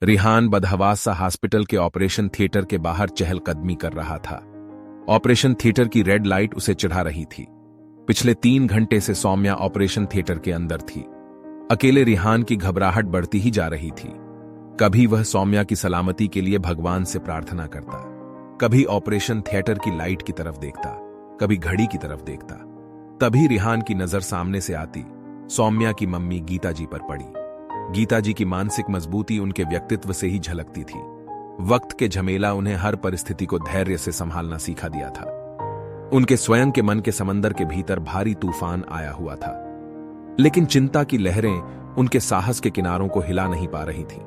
रिहान बदहवास हॉस्पिटल के operation theatre के बाहर चहलकदमी कर रहा था। ऑपरेशन थिएटर की रेड लाइट उसे चिढ़ा रही थी। पिछले 3 घंटे से सौम्या ऑपरेशन थिएटर के अंदर थी। अकेले रिहान की घबराहट बढ़ती ही जा रही थी। कभी वह सौम्या की सलामती के लिए भगवान से प्रार्थना करता, कभी ऑपरेशन थिएटर की लाइट की तरफ देखता, कभी घड़ी की तरफ देखता। तभी रिहान की नजर सामने से आती सौम्या की मम्मी गीता जी पर पड़ी। गीता जी की मानसिक मजबूती उनके व्यक्तित्व से ही झलकती थी। वक्त के झमेला उन्हें हर परिस्थिति को धैर्य से संभालना सिखा दिया था। उनके स्वयं के मन के समंदर के भीतर भारी तूफान आया हुआ था, लेकिन चिंता की लहरें उनके साहस के किनारों को हिला नहीं पा रही थी।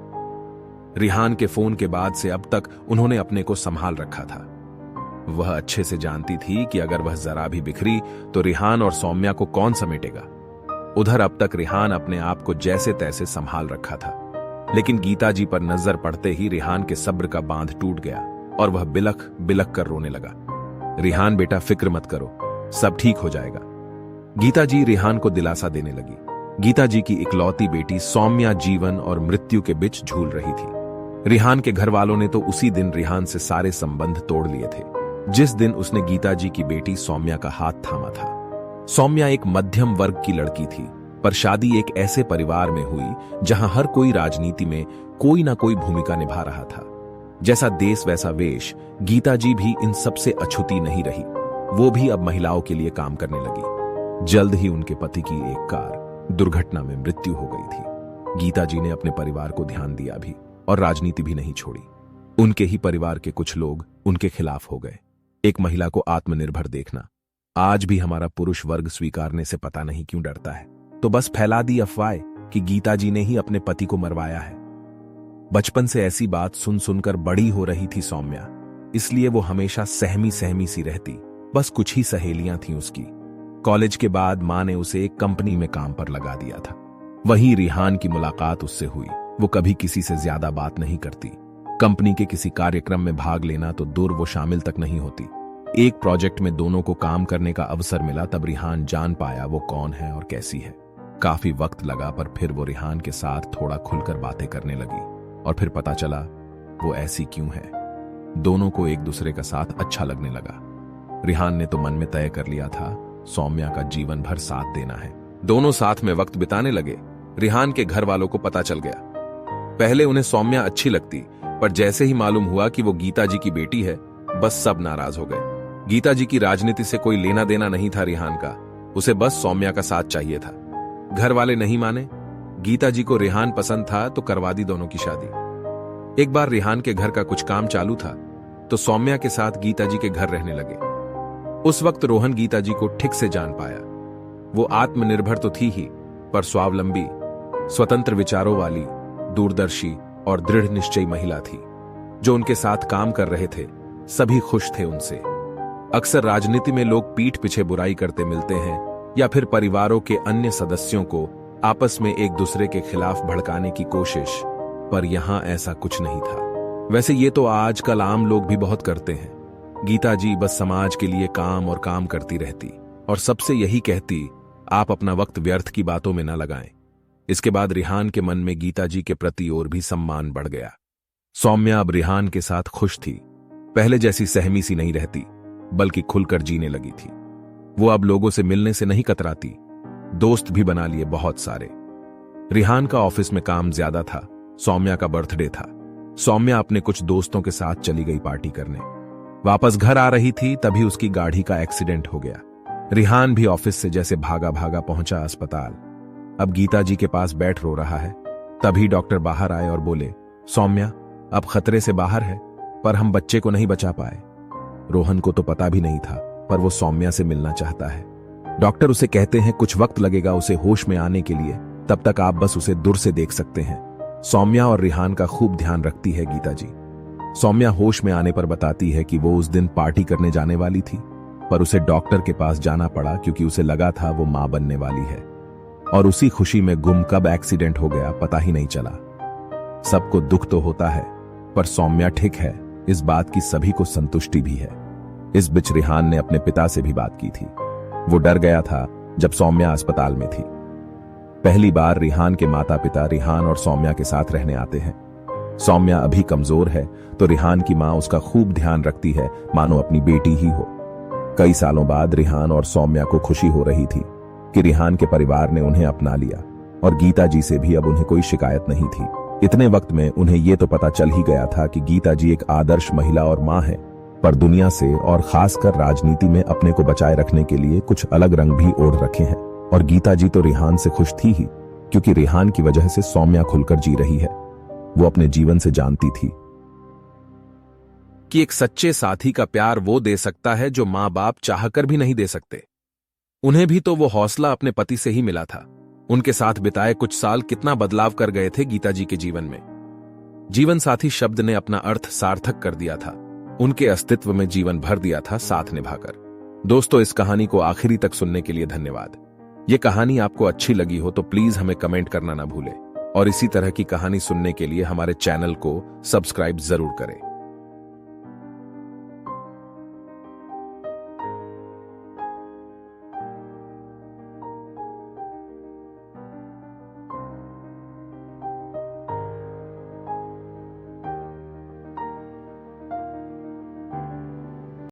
रिहान के फोन के बाद से अब तक उन्होंने अपने को संभाल रखा था। वह अच्छे से जानती थी कि अगर वह जरा भी बिखरी तो रिहान और सौम्या को कौन समेटेगा। उधर अब तक रिहान अपने आप को जैसे तैसे संभाल रखा था, लेकिन गीता जी पर नजर पड़ते ही रिहान के सब्र का बांध टूट गया और वह बिलख बिलख कर रोने लगा। रिहान बेटा फिक्र मत करो, सब ठीक हो जाएगा। गीता जी रिहान को दिलासा देने लगी। गीता जी की इकलौती बेटी सौम्या जीवन और मृत्यु के बीच झूल रही थी। रिहान के घर वालों ने तो उसी दिन रिहान से सारे संबंध तोड़ लिए थे, जिस दिन उसने गीता जी की बेटी सौम्या का हाथ थामा था। सौम्या एक मध्यम वर्ग की लड़की थी, पर शादी एक ऐसे परिवार में हुई जहां हर कोई राजनीति में कोई ना कोई भूमिका निभा रहा था। जैसा देश वैसा वेश, गीता जी भी इन सबसे अछूती नहीं रही। वो भी अब महिलाओं के लिए काम करने लगी। जल्द ही उनके पति की एक कार दुर्घटना में मृत्यु हो गई थी। गीता जी ने अपने परिवार को ध्यान दिया भी और राजनीति भी नहीं छोड़ी। उनके ही परिवार के कुछ लोग उनके खिलाफ हो गए। एक महिला को आत्मनिर्भर देखना आज भी हमारा पुरुष वर्ग स्वीकारने से पता नहीं क्यों डरता है। तो बस फैला दी अफवाह कि गीता जी ने ही अपने पति को मरवाया है। बचपन से ऐसी बात सुन सुनकर बड़ी हो रही थी सौम्या, इसलिए वो हमेशा सहमी सहमी सी रहती। बस कुछ ही सहेलियां थीं उसकी। कॉलेज के बाद मां ने उसे एक कंपनी में काम पर लगा दिया था। वहीं रिहान की मुलाकात उससे हुई। वो कभी किसी से ज्यादा बात नहीं करती। कंपनी के किसी कार्यक्रम में भाग लेना तो दूर, वो शामिल तक नहीं होती। एक प्रोजेक्ट में दोनों को काम करने का अवसर मिला, तब रिहान जान पाया वो कौन है और कैसी है। काफी वक्त लगा, पर फिर वो रिहान के साथ थोड़ा खुलकर बातें करने लगी और फिर पता चला वो ऐसी क्यों है। दोनों को एक दूसरे का साथ अच्छा लगने लगा। रिहान ने तो मन में तय कर लिया था सौम्या का जीवन भर साथ देना है। दोनों साथ में वक्त बिताने लगे। रिहान के घर वालों को पता चल गया। पहले उन्हें सौम्या अच्छी लगती, पर जैसे ही मालूम हुआ कि वो गीता जी की बेटी है, बस सब नाराज हो गए। गीता जी की राजनीति से कोई लेना देना नहीं था रिहान का, उसे बस सौम्या का साथ चाहिए था। घर वाले नहीं माने। गीता जी को रिहान पसंद था तो करवा दी दोनों की शादी। एक बार रिहान के घर का कुछ काम चालू था तो सौम्या के साथ गीता जी के घर रहने लगे। उस वक्त रोहन गीता जी को ठीक से जान पाया। वो आत्मनिर्भर तो थी ही, पर स्वावलंबी, स्वतंत्र विचारों वाली, दूरदर्शी और दृढ़ निश्चयी महिला थी। जो उनके साथ काम कर रहे थे सभी खुश थे उनसे। अक्सर राजनीति में लोग पीठ पीछे बुराई करते मिलते हैं, या फिर परिवारों के अन्य सदस्यों को आपस में एक दूसरे के खिलाफ भड़काने की कोशिश, पर यहां ऐसा कुछ नहीं था। वैसे ये तो आजकल आम लोग भी बहुत करते हैं। गीता जी बस समाज के लिए काम और काम करती रहती और सबसे यही कहती, आप अपना वक्त व्यर्थ की बातों में न लगाएं। इसके बाद रिहान के मन में गीता जी के प्रति और भी सम्मान बढ़ गया। सौम्या अब रिहान के साथ खुश थी। पहले जैसी सहमी सी नहीं रहती, बल्कि खुलकर जीने लगी थी। वो अब लोगों से मिलने से नहीं कतराती। दोस्त भी बना लिए बहुत सारे। रिहान का ऑफिस में काम ज्यादा था। सौम्या का बर्थडे था। सौम्या अपने कुछ दोस्तों के साथ चली गई पार्टी करने। वापस घर आ रही थी तभी उसकी गाड़ी का एक्सीडेंट हो गया। रिहान भी ऑफिस से जैसे भागा भागा पहुंचा अस्पताल। अब गीता जी के पास बैठ रो रहा है। तभी डॉक्टर बाहर आए और बोले, सौम्या अब खतरे से बाहर है, पर हम बच्चे को नहीं बचा पाए। रोहन को तो पता भी नहीं था, पर वो सौम्या से मिलना चाहता है। डॉक्टर उसे कहते हैं कुछ वक्त लगेगा उसे होश में आने के लिए, तब तक आप बस उसे दूर से देख सकते हैं। सौम्या और रिहान का खूब ध्यान रखती है गीता जी। सौम्या होश में आने पर बताती है कि वो उस दिन पार्टी करने जाने वाली थी, पर उसे डॉक्टर के पास जाना पड़ा क्योंकि उसे लगा था वो मां बनने वाली है। और उसी खुशी में गुम कब एक्सीडेंट हो गया पता ही नहीं चला। सबको दुख तो होता है, पर सौम्या ठीक है, इस बात की सभी को संतुष्टि भी है। इस बीच रिहान ने अपने पिता से भी बात की थी। वो डर गया था जब सौम्या अस्पताल में थी। पहली बार रिहान के माता पिता रिहान और सौम्या के साथ रहने आते हैं। सौम्या अभी कमजोर है तो रिहान की माँ उसका खूब ध्यान रखती है, मानो अपनी बेटी ही हो। कई सालों बाद रिहान और सौम्या को खुशी हो रही थी कि रिहान के परिवार ने उन्हें अपना लिया और गीता जी से भी अब उन्हें कोई शिकायत नहीं थी। इतने वक्त में उन्हें यह तो पता चल ही गया था कि गीता जी एक आदर्श महिला और माँ है, पर दुनिया से और खासकर राजनीति में अपने को बचाए रखने के लिए कुछ अलग रंग भी ओढ़ रखे हैं। और गीता जी तो रिहान से खुश थी ही, क्योंकि रिहान की वजह से सौम्या खुलकर जी रही है। वो अपने जीवन से जानती थी कि एक सच्चे साथी का प्यार वो दे सकता है जो मां बाप चाहकर भी नहीं दे सकते। उन्हें भी तो वो हौसला अपने पति से ही मिला था। उनके साथ बिताए कुछ साल कितना बदलाव कर गए थे गीता जी के जीवन में। जीवन साथी शब्द ने अपना अर्थ सार्थक कर दिया था, उनके अस्तित्व में जीवन भर दिया था साथ निभाकर। दोस्तों, इस कहानी को आखिरी तक सुनने के लिए धन्यवाद। ये कहानी आपको अच्छी लगी हो तो प्लीज हमें कमेंट करना ना भूलें और इसी तरह की कहानी सुनने के लिए हमारे चैनल को सब्सक्राइब जरूर करें।